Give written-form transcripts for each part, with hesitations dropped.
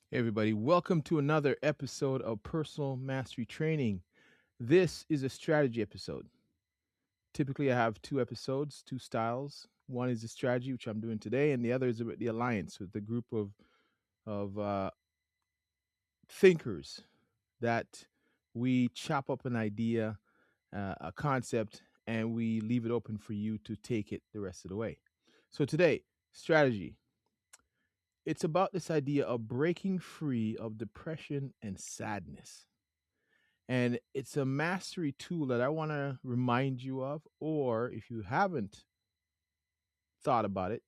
Hey everybody, welcome to another episode of Personal Mastery Training. This is a strategy episode. Typically, I have two episodes, two styles. One is the strategy, which I'm doing today, and the other is about the alliance with the group of thinkers that we chop up an idea, a concept, and we leave it open for you to take it the rest of the way. So today, strategy. It's about this idea of breaking free of depression and sadness. And it's a mastery tool that I want to remind you of, or if you haven't thought about it,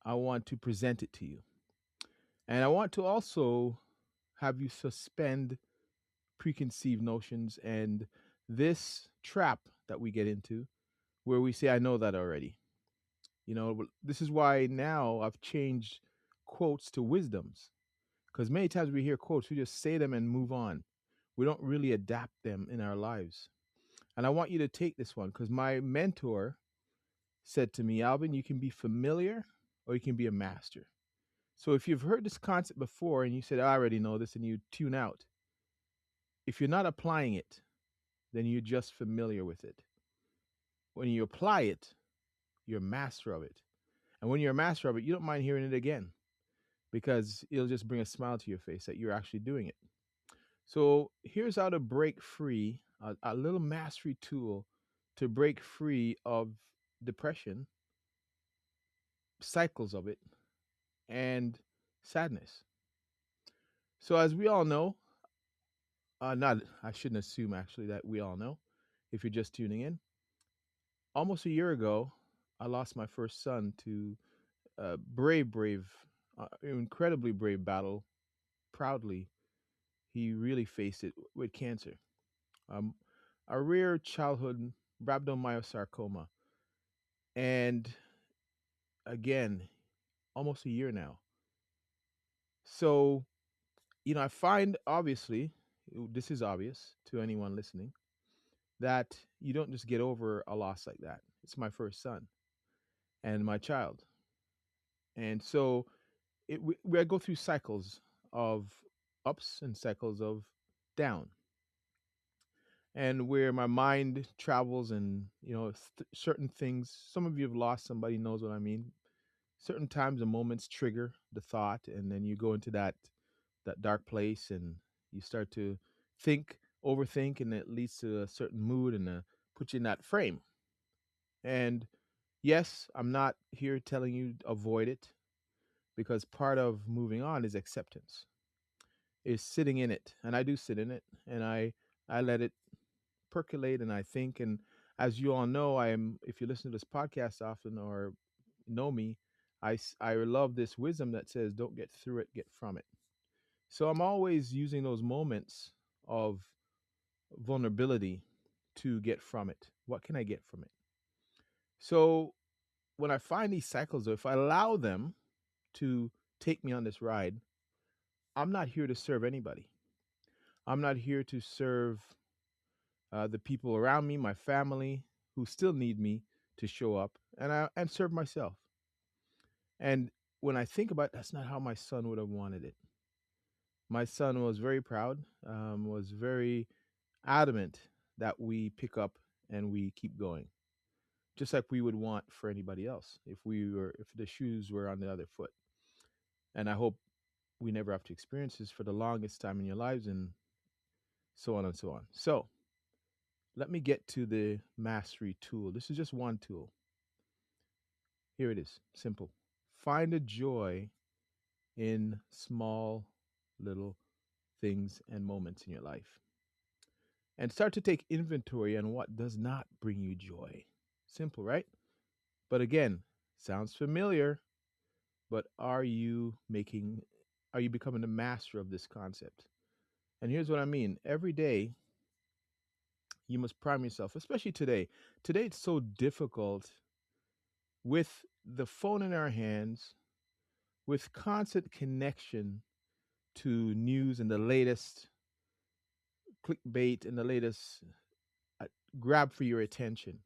I want to present it to you. And I want to also have you suspend preconceived notions and this trap that we get into where we say, I know that already. This is why now I've changed quotes to wisdoms because many times we hear quotes, we just say them and move on. We don't really adapt them in our lives. And I want you to take this one because my mentor said to me, Alvin, you can be familiar or you can be a master. So if you've heard this concept before and you said, I already know this, and you tune out, if you're not applying it, then you're just familiar with it. When you apply it, you're a master of it. And when you're a master of it, you don't mind hearing it again because it'll just bring a smile to your face that you're actually doing it. So here's how to break free a little mastery tool to break free of depression, cycles of it, and sadness. So, as we all know, not I shouldn't assume actually that we all know. If you're just tuning in, almost a year ago, I lost my first son to a brave, incredibly brave battle. Proudly, he really faced it with cancer, um, a rare childhood rhabdomyosarcoma, and again, almost a year now. So, I find obviously, this is obvious to anyone listening, that you don't just get over a loss like that. It's my first son and my child. And so I go through cycles of ups and cycles of down. And where my mind travels and, certain things, some of you have lost somebody, knows what I mean. Certain times and moments trigger the thought, and then you go into that dark place and you start to think, overthink, and it leads to a certain mood and put you in that frame. And yes, I'm not here telling you to avoid it because part of moving on is acceptance, is sitting in it. And I do sit in it and I let it percolate and I think. And as you all know, if you listen to this podcast often or know me, I love this wisdom that says, don't get through it, get from it. So I'm always using those moments of vulnerability to get from it. What can I get from it? So when I find these cycles, though, if I allow them to take me on this ride, I'm not here to serve anybody. I'm not here to serve the people around me, my family, who still need me to show up, and serve myself. And when I think about it, that's not how my son would have wanted it. My son was very proud, was very adamant that we pick up and we keep going, just like we would want for anybody else if the shoes were on the other foot. And I hope we never have to experience this for the longest time in your lives, and so on and so on. So let me get to the mastery tool. This is just one tool. Here it is. Simple. Find a joy in small little things and moments in your life. And start to take inventory on what does not bring you joy. Simple, right? But again, sounds familiar, but are you becoming the master of this concept? And here's what I mean. Every day you must prime yourself, especially today. Today it's so difficult with the phone in our hands, with constant connection to news and the latest clickbait and the latest uh, grab for your attention.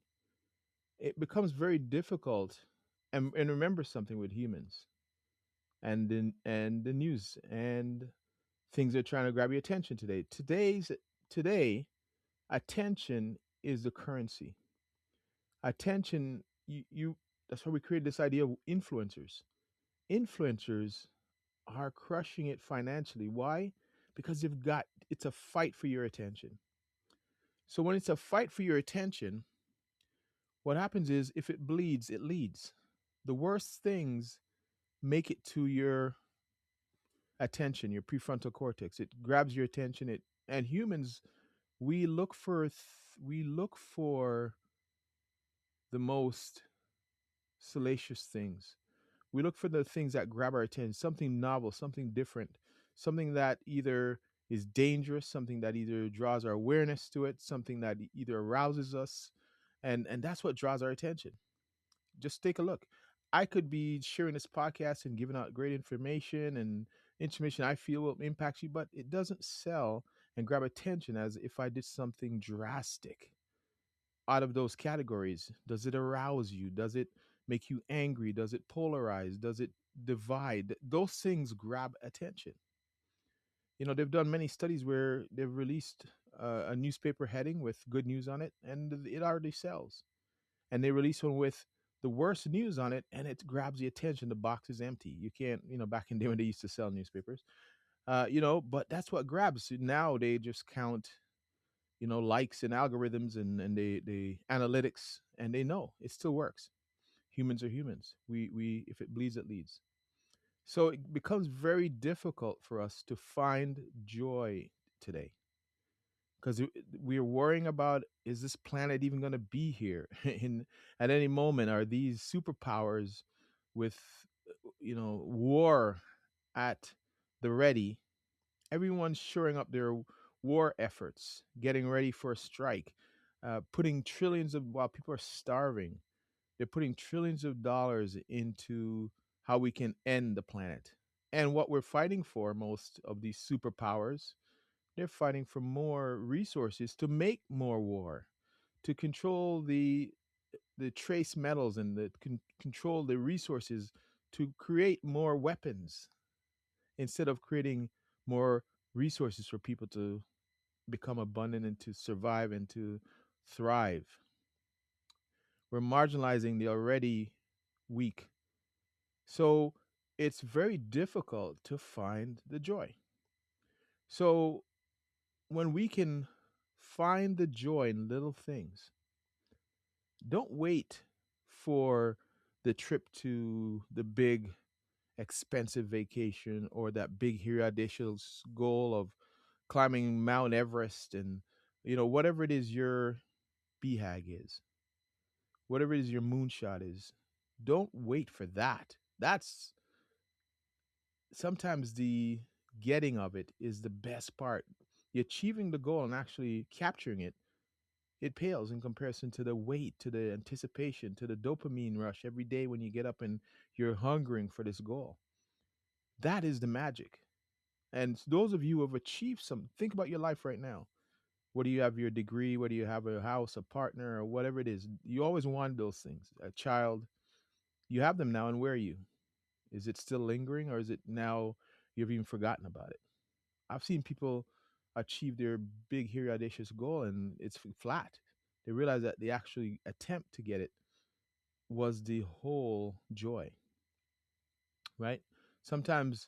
It becomes very difficult. And remember something with humans. and the news and things are trying to grab your attention today. Today, attention is the currency. Attention, you that's why we created this idea of influencers. Influencers are crushing it financially. Why? Because they've got it's a fight for your attention. So when it's a fight for your attention, what happens is if it bleeds, it leads. The worst things make it to your attention, your prefrontal cortex. It grabs your attention. It and humans, we look for the most salacious things. We look for the things that grab our attention, something novel, something different, something that either is dangerous, something that either draws our awareness to it, something that either arouses us, and that's what draws our attention. Just take a look. I could be sharing this podcast and giving out great information and information I feel will impact you, but it doesn't sell and grab attention as if I did something drastic out of those categories. Does it arouse you? Does it make you angry? Does it polarize? Does it divide? Those things grab attention. You know, they've done many studies where they've released a newspaper heading with good news on it, and it already sells. And they release one with the worst news on it, and it grabs the attention. The box is empty. You can't, back in the day when they used to sell newspapers, but that's what grabs. Now they just count, likes and algorithms and they analytics, and they know it still works. Humans are humans. We if it bleeds, it leads. So it becomes very difficult for us to find joy today because we're worrying about, is this planet even going to be here in at any moment? Are these superpowers with war at the ready? Everyone's shoring up their war efforts, getting ready for a strike, putting trillions of while people are starving. They're putting trillions of dollars into how we can end the planet. And what we're fighting for, most of these superpowers, they're fighting for more resources to make more war, to control the trace metals and control the resources to create more weapons instead of creating more resources for people to become abundant and to survive and to thrive. We're marginalizing the already weak. So it's very difficult to find the joy. So when we can find the joy in little things, don't wait for the trip to the big expensive vacation or that big here audacious goal of climbing Mount Everest and whatever it is your BHAG is, whatever it is your moonshot is. Don't wait for that. That's sometimes the getting of it is the best part. The achieving the goal and actually capturing it, it pales in comparison to the wait, to the anticipation, to the dopamine rush every day when you get up and you're hungering for this goal. That is the magic. And those of you who have achieved some, think about your life right now. Whether you have your degree, whether you have a house, a partner, or whatever it is, you always wanted those things. A child, you have them now, and where are you? Is it still lingering, or is it now you've even forgotten about it? I've seen people achieve their big, hairy, audacious goal, and it's flat. They realize that the actually attempt to get it was the whole joy, right? Sometimes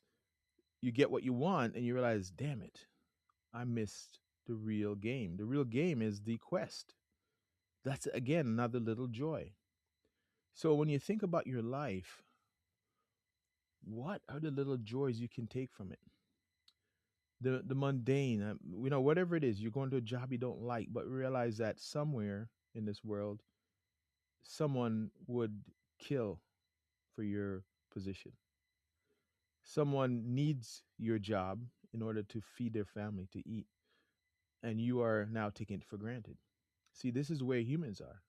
you get what you want, and you realize, damn it, I missed the real game. The real game is the quest. That's again another little joy. So when you think about your life, what are the little joys you can take from it? The mundane, whatever it is, you're going to a job you don't like, but realize that somewhere in this world, someone would kill for your position. Someone needs your job in order to feed their family, to eat, and you are now taking it for granted. See, this is where humans are.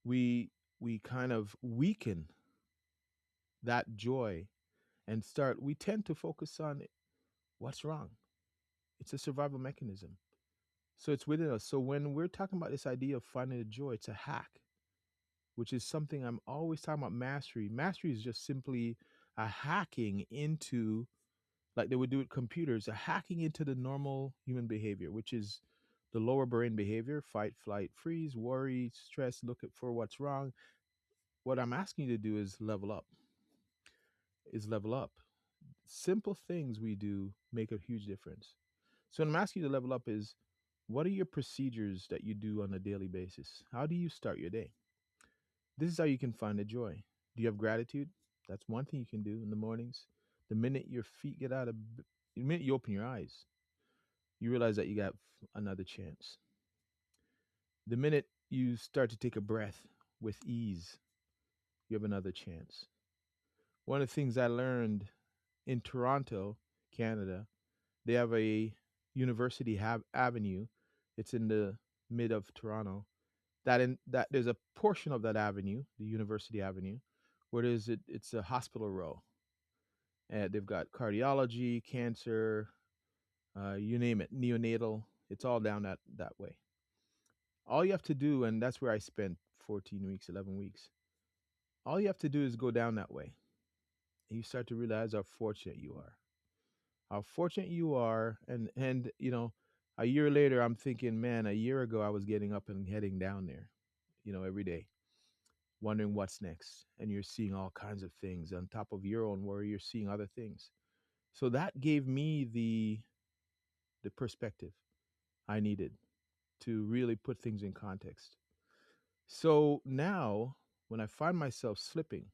We kind of weaken that joy and start. We tend to focus on what's wrong. It's a survival mechanism. So it's within us. So when we're talking about this idea of finding the joy, it's a hack, which is something I'm always talking about. Mastery is just simply a hacking into, like they would do with computers, a hacking into the normal human behavior, which is the lower brain behavior: fight, flight, freeze, worry, stress, look at for what's wrong. What I'm asking you to do is level up. Is level up. Simple things we do make a huge difference. So what I'm asking you to level up is, what are your procedures that you do on a daily basis? How do you start your day? This is how you can find the joy. Do you have gratitude? That's one thing you can do in the mornings. The minute your feet get out of, the minute you open your eyes, you realize that you got another chance. The minute you start to take a breath with ease, you have another chance. One of the things I learned in Toronto, Canada, they have a University Avenue. It's in the mid of Toronto. That there's a portion of that avenue, the University Avenue, where it's a hospital row. And they've got cardiology, cancer, you name it, neonatal. It's all down that way. All you have to do, and that's where I spent 14 weeks, 11 weeks. All you have to do is go down that way, and you start to realize how fortunate you are. How fortunate you are, and a year later, I'm thinking, man, a year ago I was getting up and heading down there, every day, wondering what's next. And you're seeing all kinds of things on top of your own worry. You're seeing other things. So that gave me the perspective I needed to really put things in context. So now, when I find myself slipping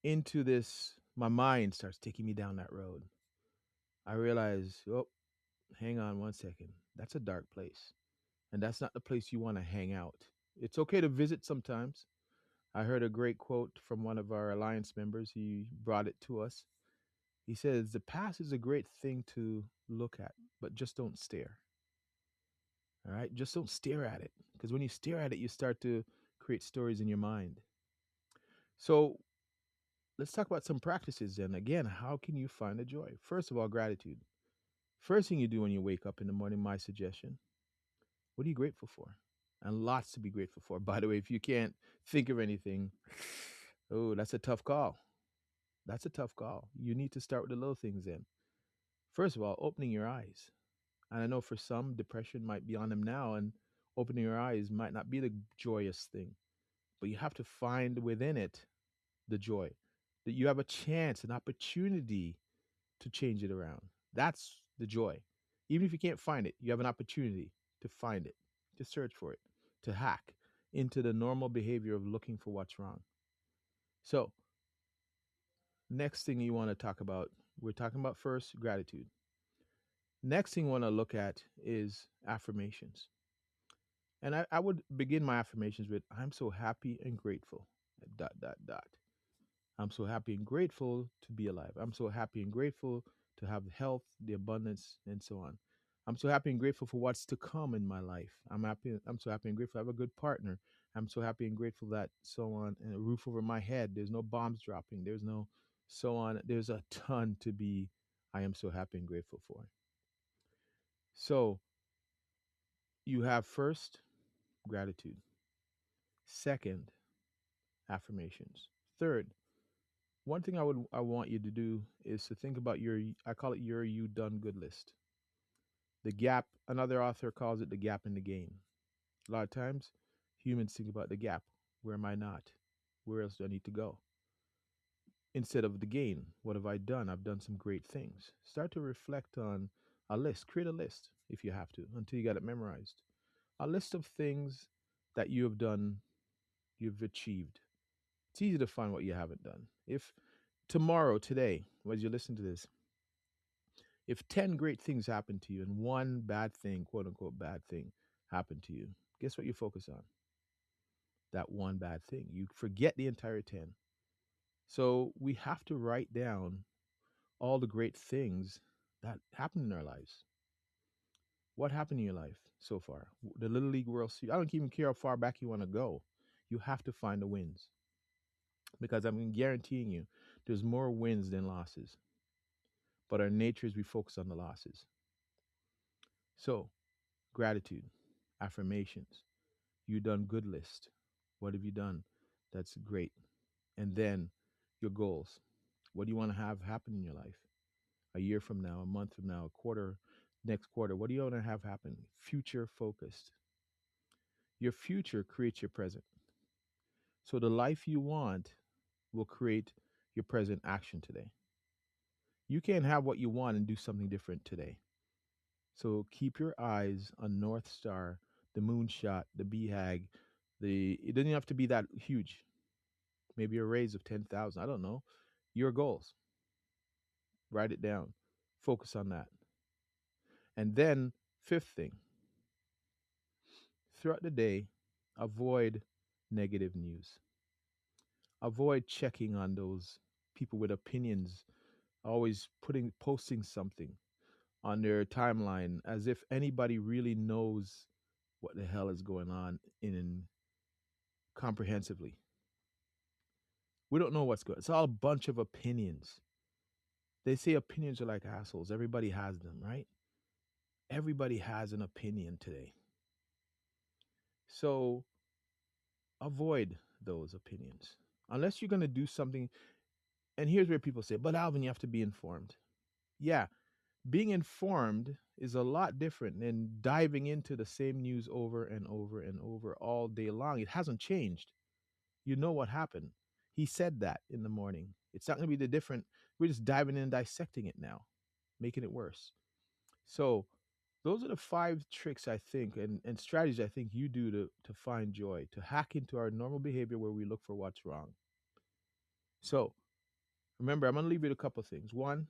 into this, my mind starts taking me down that road. I realize, oh, hang on one second. That's a dark place. And that's not the place you want to hang out. It's okay to visit sometimes. I heard a great quote from one of our alliance members. He brought it to us. He says, the past is a great thing to look at, but just don't stare. All right? Just don't stare at it. Because when you stare at it, you start to create stories in your mind. So let's talk about some practices then. Again, how can you find the joy? First of all, gratitude. First thing you do when you wake up in the morning, my suggestion, what are you grateful for? And lots to be grateful for. By the way, if you can't think of anything, oh, that's a tough call. That's a tough call. You need to start with the little things then. First of all, opening your eyes. And I know for some, depression might be on them now, and opening your eyes might not be the joyous thing, but you have to find within it the joy, that you have a chance, an opportunity to change it around. That's the joy. Even if you can't find it, you have an opportunity to find it, to search for it, to hack into the normal behavior of looking for what's wrong. So, next thing you want to talk about, we're talking about first gratitude. Next thing you want to look at is affirmations. And I would begin my affirmations with, I'm so happy and grateful. Dot, dot, dot. I'm so happy and grateful to be alive. I'm so happy and grateful to have the health, the abundance, and so on. I'm so happy and grateful for what's to come in my life. I'm so happy and grateful I have a good partner. I'm so happy and grateful that so on, and a roof over my head. There's no bombs dropping. There's no so on. There's a ton to be I am so happy and grateful for. So you have first gratitude. Second, affirmations. Third, one thing I want you to do is to think about your, I call it your you done good list. The gap, another author calls it the gap in the gain. A lot of times humans think about the gap. Where am I not? Where else do I need to go? Instead of the gain, what have I done? I've done some great things. Start to reflect on a list. Create a list if you have to until you got it memorized. A list of things that you have done, you've achieved. It's easy to find what you haven't done. If tomorrow, today, as you listen to this, if 10 great things happen to you and one bad thing, quote unquote, bad thing happened to you, guess what you focus on? That one bad thing. You forget the entire 10. So we have to write down all the great things that happened in our lives. What happened in your life so far? The Little League World Series. I don't even care how far back you want to go. You have to find the wins because I'm guaranteeing you there's more wins than losses. But our nature is we focus on the losses. So, gratitude, affirmations, you done good list. What have you done? That's great. And then your goals. What do you want to have happen in your life? A year from now, a month from now, a quarter, next quarter. What do you want to have happen? Future focused. Your future creates your present. So the life you want will create your present action today. You can't have what you want and do something different today. So keep your eyes on North Star, the moonshot, the BHAG. It doesn't have to be that huge. Maybe a raise of 10,000. I don't know. Your goals. Write it down. Focus on that. And then, fifth thing, throughout the day, avoid negative news. Avoid checking on those people with opinions, always posting something on their timeline as if anybody really knows what the hell is going on in comprehensively. We don't know what's going. It's all a bunch of opinions. They say opinions are like assholes. Everybody has them, right? Everybody has an opinion today. So avoid those opinions unless you're going to do something. And here's where people say, but Alvin, you have to be informed. Yeah, being informed is a lot different than diving into the same news over and over and over all day long. It hasn't changed. You know what happened. He said that in the morning. It's not going to be the different. We're just diving in and dissecting it now, making it worse. So, those are the five tricks I think and strategies I think you do to find joy, to hack into our normal behavior where we look for what's wrong. So, remember, I'm going to leave you with a couple of things. One,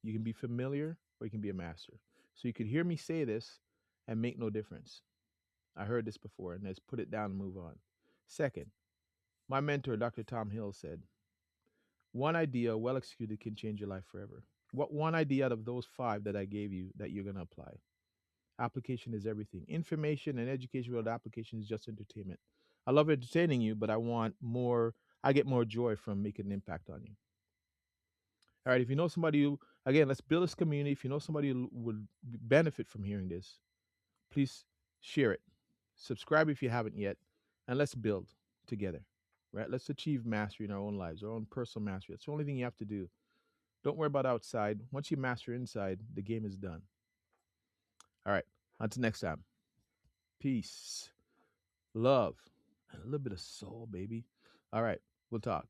you can be familiar or you can be a master. So, you could hear me say this and make no difference. I heard this before, and let's put it down and move on. Second, my mentor, Dr. Tom Hill, said, one idea well executed can change your life forever. What one idea out of those five that I gave you that you're going to apply? Application is everything. Information and education without application is just entertainment. I love entertaining you, but I want more. I get more joy from making an impact on you. All right. If you know somebody who, again, let's build this community. If you know somebody who would benefit from hearing this, please share it. Subscribe if you haven't yet, and let's build together. Right? Let's achieve mastery in our own lives, our own personal mastery. That's the only thing you have to do. Don't worry about outside. Once you master inside, the game is done. All right. Until next time. Peace, love, and a little bit of soul, baby. All right. We'll talk.